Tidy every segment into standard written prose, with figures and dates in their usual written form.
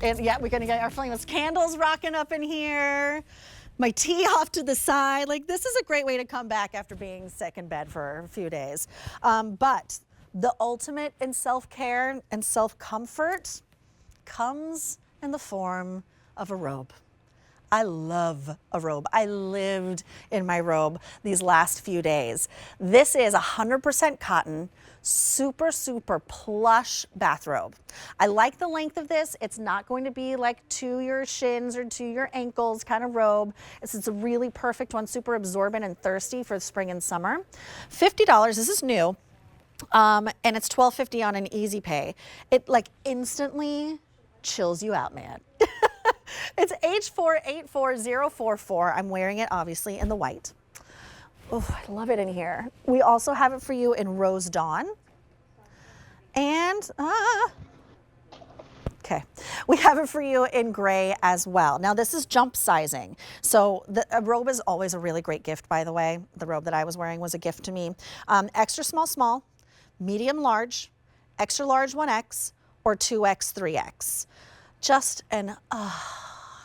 And yeah, we're gonna get our flameless candles rocking up in here. My tea off to the side. Like, this is a great way to come back after being sick in bed for a few days. But the ultimate in self-care and self-comfort comes in the form of a robe. I love a robe. I lived in my robe these last few days. This is 100% cotton, super, super plush bathrobe. I like the length of this. It's not going to be like to your shins or to your ankles kind of robe. It's a really perfect one, super absorbent and thirsty for spring and summer. $50, this is new, and it's $12.50 on an easy pay. It like instantly chills you out, man. It's H484044. I'm wearing it obviously in the white. Oh, I love it in here. We also have it for you in Rose Dawn. And, okay, we have it for you in gray as well. Now this is jump sizing. So a robe is always a really great gift, by the way. The robe that I was wearing was a gift to me. Extra small, small, medium large, extra large 1X, or 2X, 3X. Just an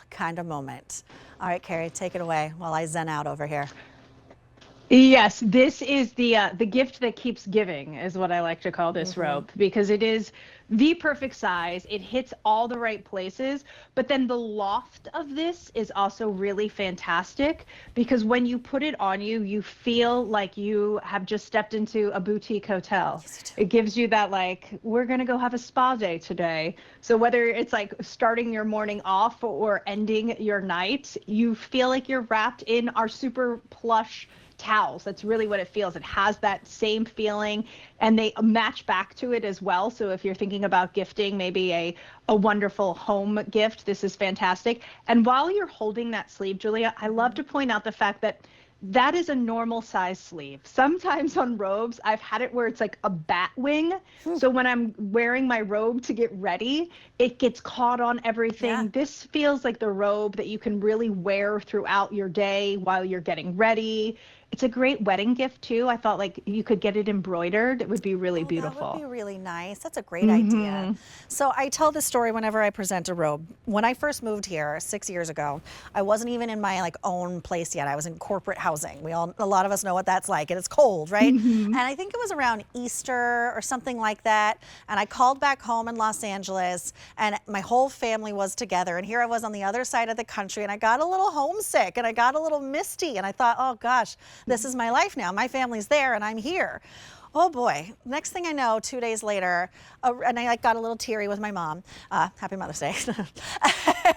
kind of moment. All right, Carrie, take it away while I zen out over here. Yes, this is the gift that keeps giving, is what I like to call this robe, because it is the perfect size. It hits all the right places, but then the loft of this is also really fantastic, because when you put it on you, you feel like you have just stepped into a boutique hotel. Yes, it gives you that, like, we're gonna go have a spa day today. So whether it's like starting your morning off or ending your night, you feel like you're wrapped in our super plush towels. That's really what it feels. It has that same feeling, and they match back to it as well. So if you're thinking about gifting maybe a wonderful home gift, this is fantastic. And while you're holding that sleeve, Julia, I love to point out the fact that that is a normal size sleeve. Sometimes on robes, I've had it where it's like a bat wing. So when I'm wearing my robe to get ready, it gets caught on everything. Yeah. This feels like the robe that you can really wear throughout your day while you're getting ready. It's a great wedding gift too. I thought like you could get it embroidered. It would be really beautiful. That would be really nice. That's a great idea. So I tell this story whenever I present a robe. When I first moved here 6 years ago, I wasn't even in my like own place yet. I was in corporate housing. A lot of us know what that's like, and it's cold, right? And I think it was around Easter or something like that. And I called back home in Los Angeles, and my whole family was together. And here I was on the other side of the country, and I got a little homesick, and I got a little misty, and I thought, oh gosh, this is my life now. My family's there and I'm here. Oh boy. Next thing I know, 2 days later, and I like got a little teary with my mom. Happy Mother's Day.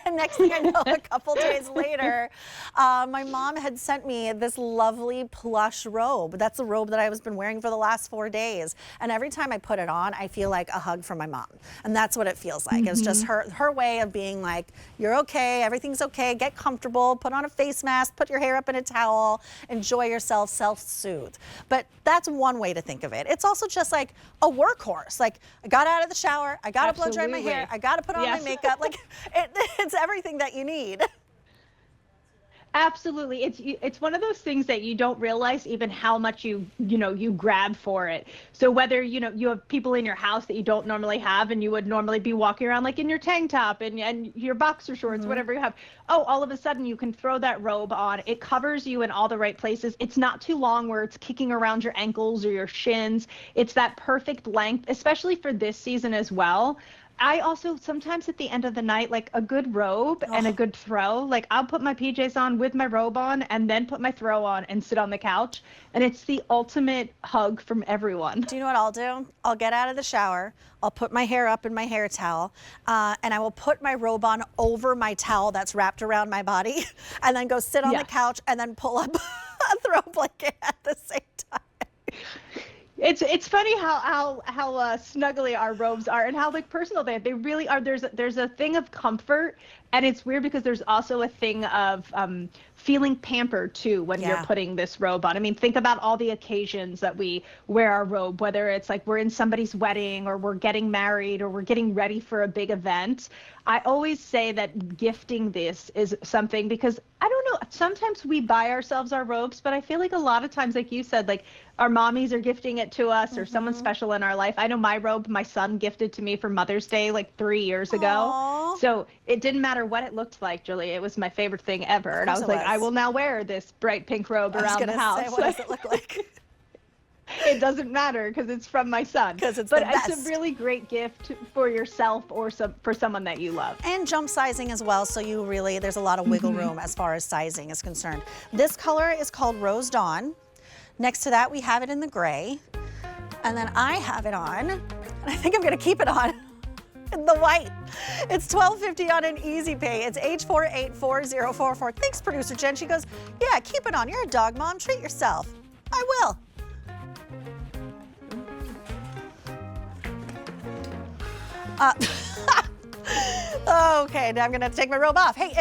Next thing I know, a couple days later, my mom had sent me this lovely plush robe. That's the robe that I was been wearing for the last 4 days. And every time I put it on, I feel like a hug from my mom. And that's what it feels like. It's just her way of being like, you're okay, everything's okay, get comfortable, put on a face mask, put your hair up in a towel, enjoy yourself, self-soothe. But that's one way to think of it. It's also just like a workhorse. Like, I got out of the shower, I got to blow dry my hair, I got to put on my makeup. Like, it's everything that you need. Absolutely. It's one of those things that you don't realize even how much you grab for it. So whether, you have people in your house that you don't normally have, and you would normally be walking around like in your tank top and your boxer shorts, whatever you have. Oh, all of a sudden you can throw that robe on. It covers you in all the right places. It's not too long where it's kicking around your ankles or your shins. It's that perfect length, especially for this season as well. I also sometimes at the end of the night, like a good robe and a good throw, like I'll put my PJs on with my robe on and then put my throw on and sit on the couch. And it's the ultimate hug from everyone. Do you know what I'll do? I'll get out of the shower. I'll put my hair up in my hair towel, and I will put my robe on over my towel that's wrapped around my body, and then go sit on the couch and then pull up a throw blanket at the same time. It's funny how snuggly our robes are and how like personal they really are. There's a thing of comfort, and it's weird because there's also a thing of feeling pampered too when you're putting this robe on. I mean, think about all the occasions that we wear our robe, whether it's like we're in somebody's wedding or we're getting married or we're getting ready for a big event. I always say that gifting this is something, because I don't know, sometimes we buy ourselves our robes, but I feel like a lot of times, like you said, like our mommies are gifting it to us or someone special in our life. I know my robe, my son gifted to me for Mother's Day like 3 years ago. Aw. So it didn't matter what it looked like, Julie. It was my favorite thing ever. And I course was it like, I was. will now wear this bright pink robe I was around the gonna house. say, what does it look like? It doesn't matter because it's from my son. 'Cause it's but the best. it's a really great gift for yourself or for someone that you love. And jump sizing as well, so you really, there's a lot of wiggle room as far as sizing is concerned. This color is called Rose Dawn. Next to that, we have it in the gray. And then I have it on, and I think I'm gonna keep it on, in the white. It's $12.50 on an easy pay. It's H484044. Thanks, producer Jen. She goes, yeah, keep it on. You're a dog mom, treat yourself. I will. Okay, now I'm gonna take my robe off. Hey, if